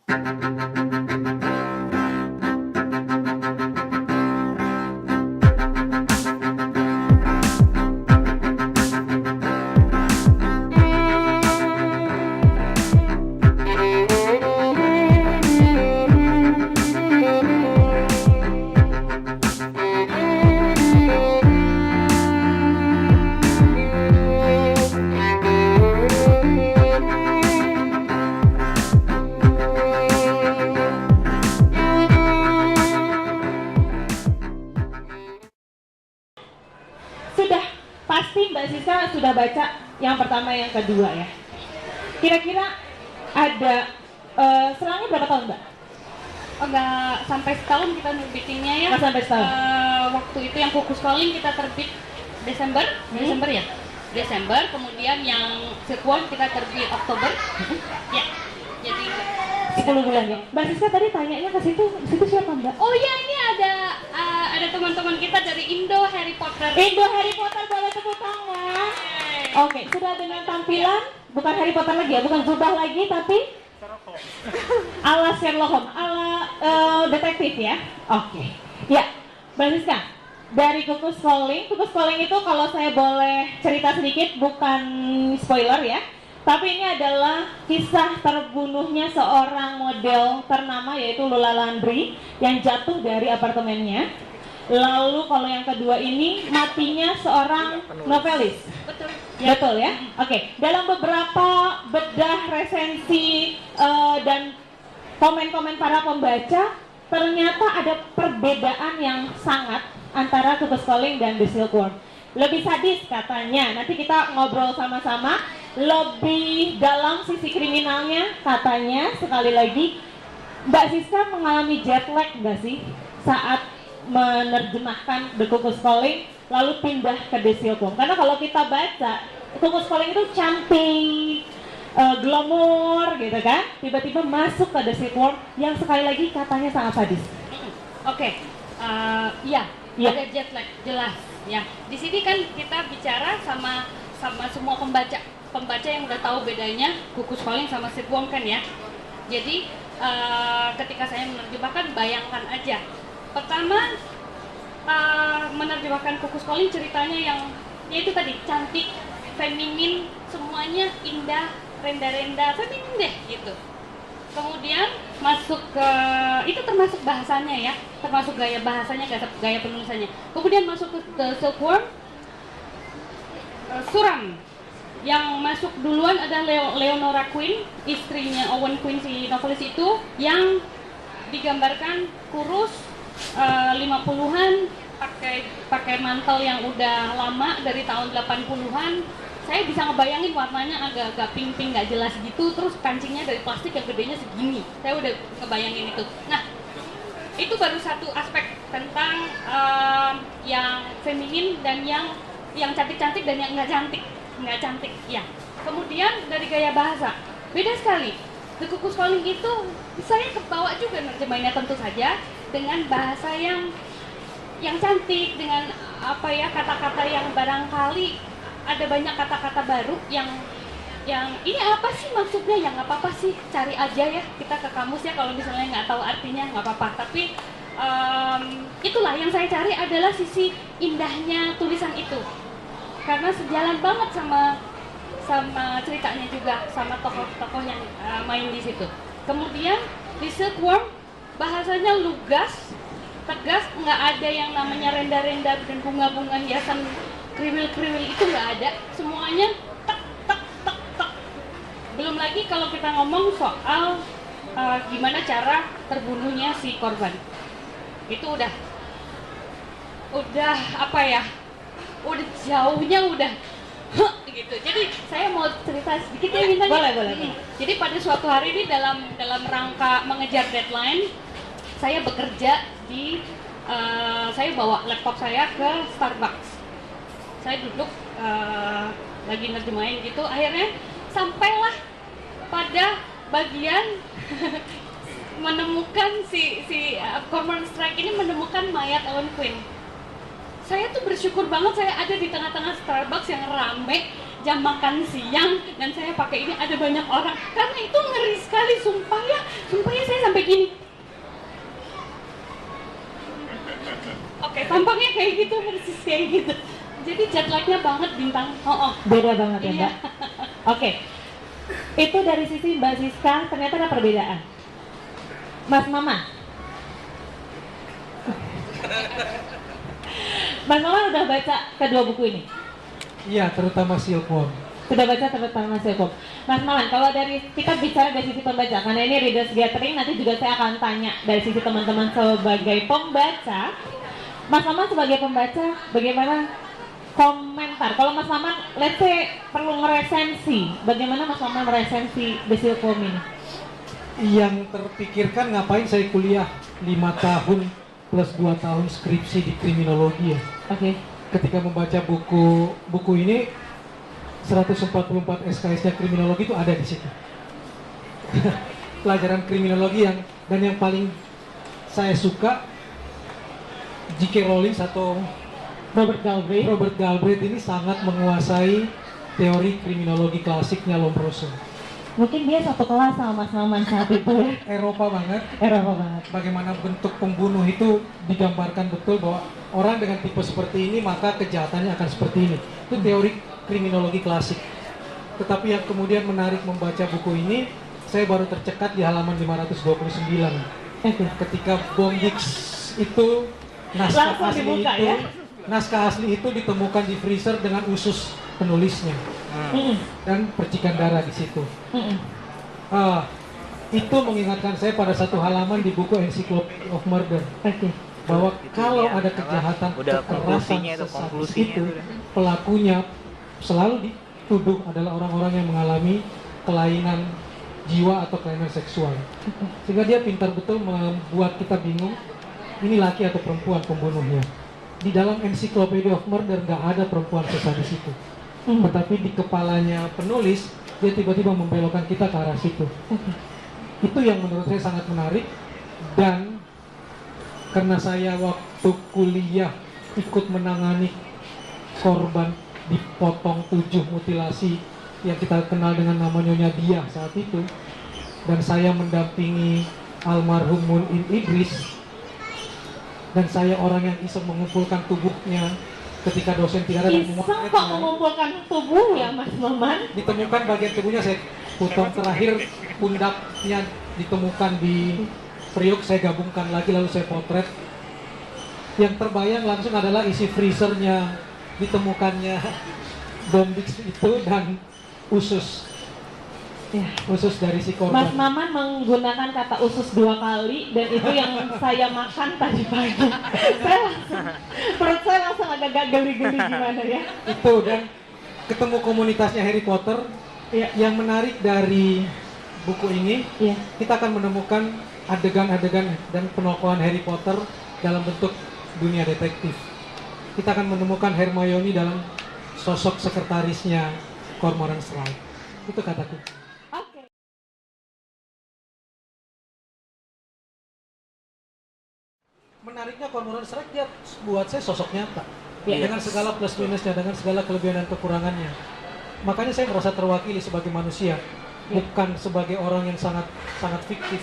Sudah pasti Mbak Siska sudah baca yang pertama, yang kedua ya. Kira-kira ada selangnya berapa tahun Mbak? Enggak sampai setahun kita nerbitinnya ya. Nggak sampai setahun. Waktu itu yang Kukus Calling kita terbit Desember, Desember ya. Desember, kemudian yang Silkworm kita terbit Oktober. Ya. Jadi 10 bulan ya. Mbak Siska tadi tanyanya ke situ siapa Mbak? oh ya, ini ada teman-teman kita dari Indo Harry Potter. Indo Harry Potter, boleh tepuk tangan. Oke, sudah dengan tampilan bukan Harry Potter lagi ya, bukan jubah lagi tapi ala Sherlock Holmes, ala detektif ya. Oke. Ya, Mbak Siska, dari Kukus Calling itu kalau saya boleh cerita sedikit, bukan spoiler ya. Tapi ini adalah kisah terbunuhnya seorang model ternama yaitu Lola Landry yang jatuh dari apartemennya. Lalu kalau yang kedua ini matinya seorang novelis. Betul. Ya. Betul ya? Oke. Dalam beberapa bedah resensi dan komen-komen para pembaca, ternyata ada perbedaan yang sangat antara Kukus Calling dan The Silkworm. Lebih sadis katanya. Nanti kita ngobrol sama-sama. Lebih dalam sisi kriminalnya katanya. Sekali lagi, Mbak Siska mengalami jet lag nggak sih saat menerjemahkan The Kukus Calling lalu pindah ke The Silkworm? Karena kalau kita baca Kukus Calling itu cantik, glamour gitu kan, tiba-tiba masuk ke The Silkworm yang sekali lagi katanya sangat sadis. Oke. Iya, Iya. ada jet lag jelas ya. Di sini kan kita bicara sama semua pembaca yang udah tahu bedanya Kukus Calling sama Silkworm kan ya. Jadi ketika saya menerjemahkan, bayangkan aja. Pertama, menerjemahkan Kukus Calling ceritanya yang yaitu tadi cantik, feminin, semuanya indah, renda-renda, feminin deh gitu. Kemudian masuk ke, itu termasuk bahasanya ya, termasuk gaya bahasanya, gaya penulisannya. Kemudian masuk ke Silkworm, suram. Yang masuk duluan adalah Leonora Queen, istrinya Owen Queen si novelis itu, yang digambarkan kurus, 50-an, pakai mantel yang udah lama dari tahun 80-an. Saya bisa ngebayangin warnanya agak-agak pink-pink nggak jelas gitu, terus kancingnya dari plastik yang gedenya segini. Saya udah ngebayangin itu. Nah, itu baru satu aspek tentang yang feminin dan yang cantik-cantik dan yang nggak cantik ya. Kemudian dari gaya bahasa beda sekali. The Kukus Calling itu saya kebawa juga nerjemahinnya tentu saja dengan bahasa yang cantik, dengan apa ya, kata-kata yang barangkali ada banyak kata-kata baru yang ini apa sih maksudnya, yang nggak apa-apa sih, cari aja ya kita ke kamus ya, kalau misalnya nggak tahu artinya nggak apa-apa. Tapi itulah yang saya cari adalah sisi indahnya tulisan itu, karena sejalan banget sama ceritanya juga, sama tokoh-tokoh yang main di situ. Kemudian di Silkworm bahasanya lugas, tegas, nggak ada yang namanya renda-renda dan bunga-bunga hiasan kriwil-kriwil, itu nggak ada. Semuanya tek tek tek tek. Belum lagi kalau kita ngomong soal gimana cara terbunuhnya si korban, itu udah apa ya, udah jauhnya udah gitu. Jadi saya mau cerita sedikit ya Bintang. Boleh. Jadi pada suatu hari ini dalam rangka mengejar deadline, saya bekerja di saya bawa laptop saya ke Starbucks. Saya duduk lagi nerjemahin gitu, akhirnya sampailah pada bagian menemukan si Cormoran Strike ini menemukan mayat Owen Queen. Saya tuh bersyukur banget saya ada di tengah-tengah Starbucks yang rame jam makan siang, dan saya pakai ini, ada banyak orang, karena itu ngeri sekali, sumpah ya gini. Oke, tampaknya kayak gitu, persis kayak gitu. Jadi jet lag-nya banget bintang. Beda banget ya Iya. Mbak. Oke, itu dari sisi Mbak Siska ternyata ada perbedaan. Mas Maman, Mas Maman udah baca kedua buku ini? Iya, terutama Silkworm. Sudah baca terutama Silkworm. Mas Maman, kalau dari kita bicara dari sisi pembaca, karena ini readers gathering, nanti juga saya akan tanya dari sisi teman-teman sebagai pembaca. Mas Maman sebagai pembaca, bagaimana komentar? Kalau Mas Maman, let's say perlu meresensi, bagaimana Mas Maman meresensi The Silkworm ini? Yang terpikirkan ngapain saya kuliah 5 tahun plus 2 tahun skripsi di kriminologi ya. Oke. Ketika membaca buku ini 144 SKS-nya kriminologi itu ada di situ. Pelajaran kriminologi dan yang paling saya suka J.K. Rowling atau Robert Galbraith ini sangat menguasai teori kriminologi klasiknya Lombroso. mungkin dia satu kelas sama Mas Maman saat itu ya. Eropa banget. Eropa banget. Bagaimana bentuk pembunuh itu digambarkan betul bahwa orang dengan tipe seperti ini maka kejahatannya akan seperti ini. Itu teori kriminologi klasik. Tetapi yang kemudian menarik membaca buku ini, saya baru tercekat di halaman 529. Ketika bom Higgs itu Langsung dibuka, ya? naskah asli itu ditemukan di freezer dengan usus penulisnya dan percikan darah di situ. Itu mengingatkan saya pada satu halaman di buku Encyclopedia of Murder. Bahwa kalau ada kejahatan kekerasan sesadis itu, pelakunya selalu dituduh adalah orang-orang yang mengalami kelainan jiwa atau kelainan seksual. Sehingga dia pintar betul membuat kita bingung, ini laki atau perempuan pembunuhnya. Di dalam Encyclopedia of Murder nggak ada perempuan sesadis itu. Tetapi di kepalanya penulis, dia tiba-tiba membelokkan kita ke arah situ. Itu yang menurut saya sangat menarik. Dan karena saya waktu kuliah ikut menangani korban dipotong 7 mutilasi yang kita kenal dengan nama Nyonya Dia saat itu, dan saya mendampingi almarhum Muin Idris, dan saya orang yang iseng mengumpulkan tubuhnya ketika dosen tidak ada dan Iseng kok mengumpulkan tubuh ya Mas Maman? ditemukan bagian tubuhnya, saya potong terakhir pundaknya ditemukan di Priok, saya gabungkan lagi lalu saya potret. Yang terbayang langsung adalah isi freezernya, ditemukannya bom Higgs itu dan usus. Ya, usus dari si korban. Mas Maman menggunakan kata usus 2 kali dan itu yang saya makan tadi pagi. Perut saya langsung agak geli-geli gimana ya. Itu, dan ketemu komunitasnya Harry Potter. Ya, yang menarik dari buku ini, ya, kita akan menemukan adegan-adegan dan penokohan Harry Potter dalam bentuk dunia detektif. Kita akan menemukan Hermione dalam sosok sekretarisnya Cormoran's Strike. Itu kataku. Menariknya Cormoran's Strike, dia buat saya sosok nyata, dengan segala plus minusnya, dengan segala kelebihan dan kekurangannya. Makanya saya merasa terwakili sebagai manusia, bukan sebagai orang yang sangat fiktif.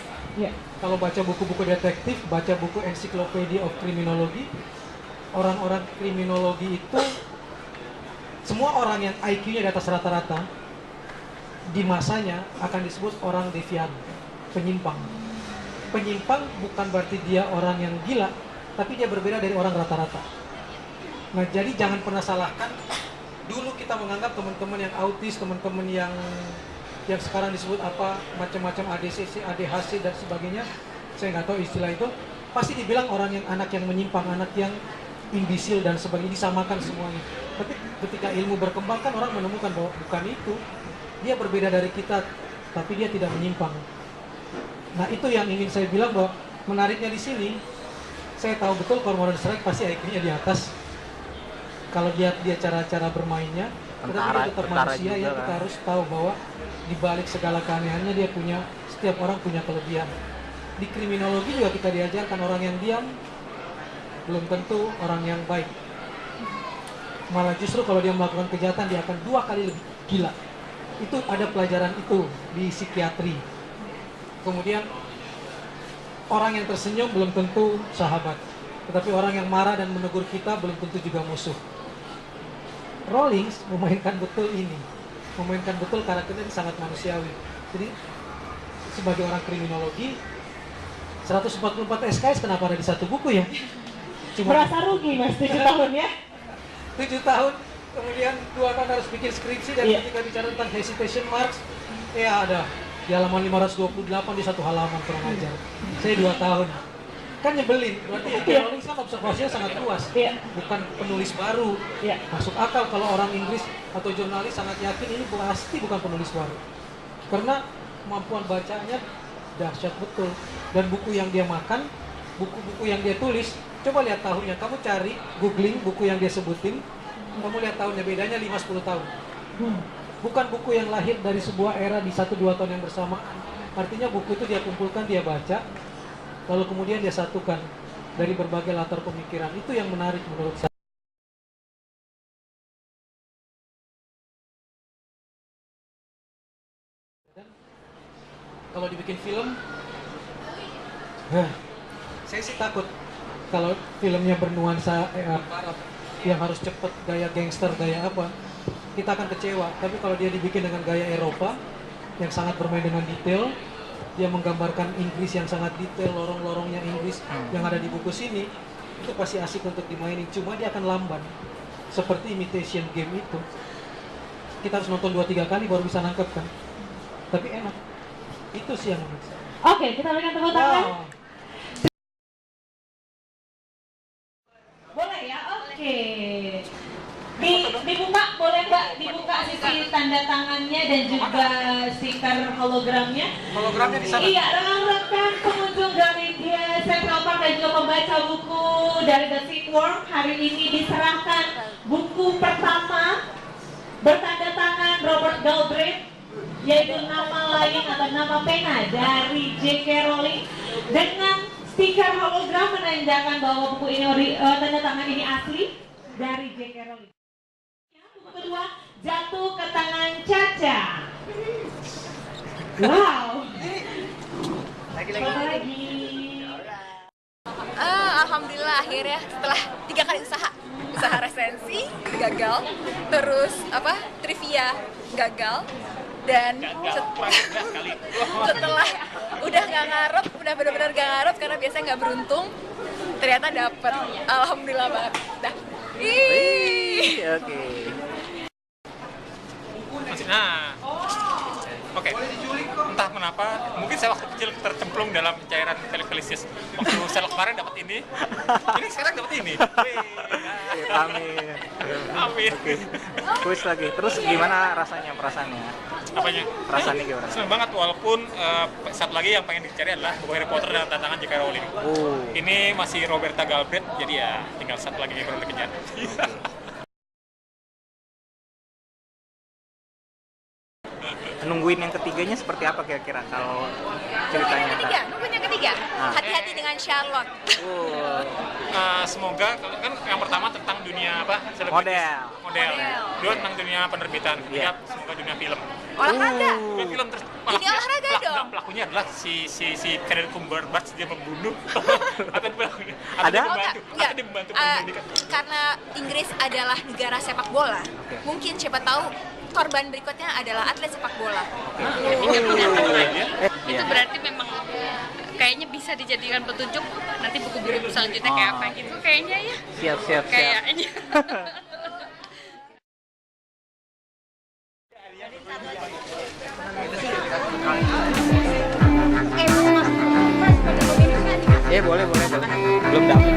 Kalau baca buku-buku detektif, baca buku Encyclopedia of Criminology, orang-orang kriminologi itu semua orang yang IQ-nya di atas rata-rata di masanya akan disebut orang devian, penyimpang. Penyimpang bukan berarti dia orang yang gila, tapi dia berbeda dari orang rata-rata. Nah, jadi jangan pernah salahkan. Dulu kita menganggap teman-teman yang autis, teman-teman yang sekarang disebut apa, macam-macam ADCC, ADHC dan sebagainya, saya nggak tahu istilah itu, pasti dibilang anak yang menyimpang, anak yang imbisil dan sebagainya, disamakan semuanya. Tapi ketika ilmu berkembang kan orang menemukan bahwa bukan itu, dia berbeda dari kita, tapi dia tidak menyimpang. Nah, itu yang ingin saya bilang, bahwa menariknya di sini, saya tahu betul Cormoran's Strike pasti IQ-nya di atas. Kalau dia cara-cara bermainnya, tetapi dia tetap manusia ya, kita harus tahu bahwa di balik segala keanehannya dia punya, setiap orang punya kelebihan. Di kriminologi juga kita diajarkan orang yang diam belum tentu orang yang baik. Malah justru kalau dia melakukan kejahatan dia akan 2 kali lebih gila. Itu ada pelajaran itu di psikiatri. Kemudian orang yang tersenyum belum tentu sahabat, tetapi orang yang marah dan menegur kita belum tentu juga musuh. Rawlings memainkan betul ini, memainkan betul karakternya sangat manusiawi. Jadi sebagai orang kriminologi, 144 SKS kenapa ada di satu buku ya? Merasa rugi Mas 7 tahun ya? 7 tahun, kemudian 2 tahun harus bikin skripsi, dan ketika bicara tentang hesitation marks, ya ada di halaman 528 di satu halaman, kurang ajar. Saya 2 tahun. Kan nyebelin, berarti Rawlings kan observasinya sangat luas, bukan penulis baru. Masuk akal kalau orang Inggris atau jurnalis sangat yakin ini pasti bukan penulis baru, karena kemampuan bacanya dahsyat betul. Dan buku yang dia makan, buku-buku yang dia tulis, coba lihat tahunnya, kamu cari, googling buku yang dia sebutin, kamu lihat tahunnya, bedanya 5-10 tahun. Bukan buku yang lahir dari sebuah era di 1-2 tahun yang bersamaan. Artinya buku itu dia kumpulkan, dia baca, lalu kemudian dia satukan dari berbagai latar pemikiran. Itu yang menarik menurut saya. Dan kalau dibikin film, saya sih takut kalau filmnya bernuansa barat yang harus cepet, gaya gangster, gaya apa, kita akan kecewa. Tapi kalau dia dibikin dengan gaya Eropa yang sangat bermain dengan detail, dia menggambarkan Inggris yang sangat detail, lorong-lorongnya Inggris yang ada di buku sini, itu pasti asik untuk dimainin. Cuma dia akan lamban, seperti Imitation Game itu. Kita harus nonton 2-3 kali baru bisa nangkep kan. Tapi enak. Itu sih yang menurut saya. Oke, kita berikan tepuk tangan. Boleh ya? Oke. Dibuka, boleh Mbak? Dibuka sisi tanda tangannya dan juga stiker hologramnya. Hologramnya di sana. Iya, rekan-rekan pengunjung Gramedia Central Park dan juga pembaca buku dari The Silkworm, hari ini diserahkan buku pertama bertanda tangan Robert Galbraith, yaitu Nama Lain atau Nama Pena dari J.K. Rowling, dengan stiker hologram menandakan bahwa buku ini tanda tangan ini asli dari J.K. Rowling. Buku kedua jatuh ke tangan Caca. Wow. Lagi. Alhamdulillah akhirnya setelah 3 kali usaha resensi gagal, terus trivia gagal, dan setelah udah nggak ngarep, udah benar-benar nggak ngarep karena biasanya nggak beruntung, ternyata dapet. Alhamdulillah banget. Dah. Oke. Oke. Entah kenapa, mungkin saya waktu kecil tercemplung dalam cairan telekinesis. Waktu saya kemarin dapat ini sekarang dapat ini. Amin. Amin. Kuis lagi. Terus gimana perasaannya? Apanya? Perasaannya gimana? Senang banget, walaupun satu lagi yang pengen dicari adalah buku Harry Potter dan tantangan J.K. Rowling. Ini masih Roberta Galbraith, jadi ya tinggal satu lagi yang perlu dikejar. Nungguin yang ketiganya seperti apa kira-kira kalau ceritanya? Nungguin yang ketiga. Hati-hati dengan Charlotte. Semoga kan yang pertama tentang dunia Model. Dua tentang dunia penerbitan. Semoga dunia film. Olahraga. Dunia film terus. Ini olahraga dong. Pelakunya adalah si Benedict Cumberbatch, dia membunuh. Ada? Dia membantu penyidikan. Karena Inggris adalah negara sepak bola, mungkin siapa tahu korban berikutnya adalah atlet sepak bola. Itu berarti memang kayaknya bisa dijadikan petunjuk nanti buku-buku selanjutnya kayak apa gitu kayaknya ya. Siap. Kayaknya. Boleh. Belum dapat.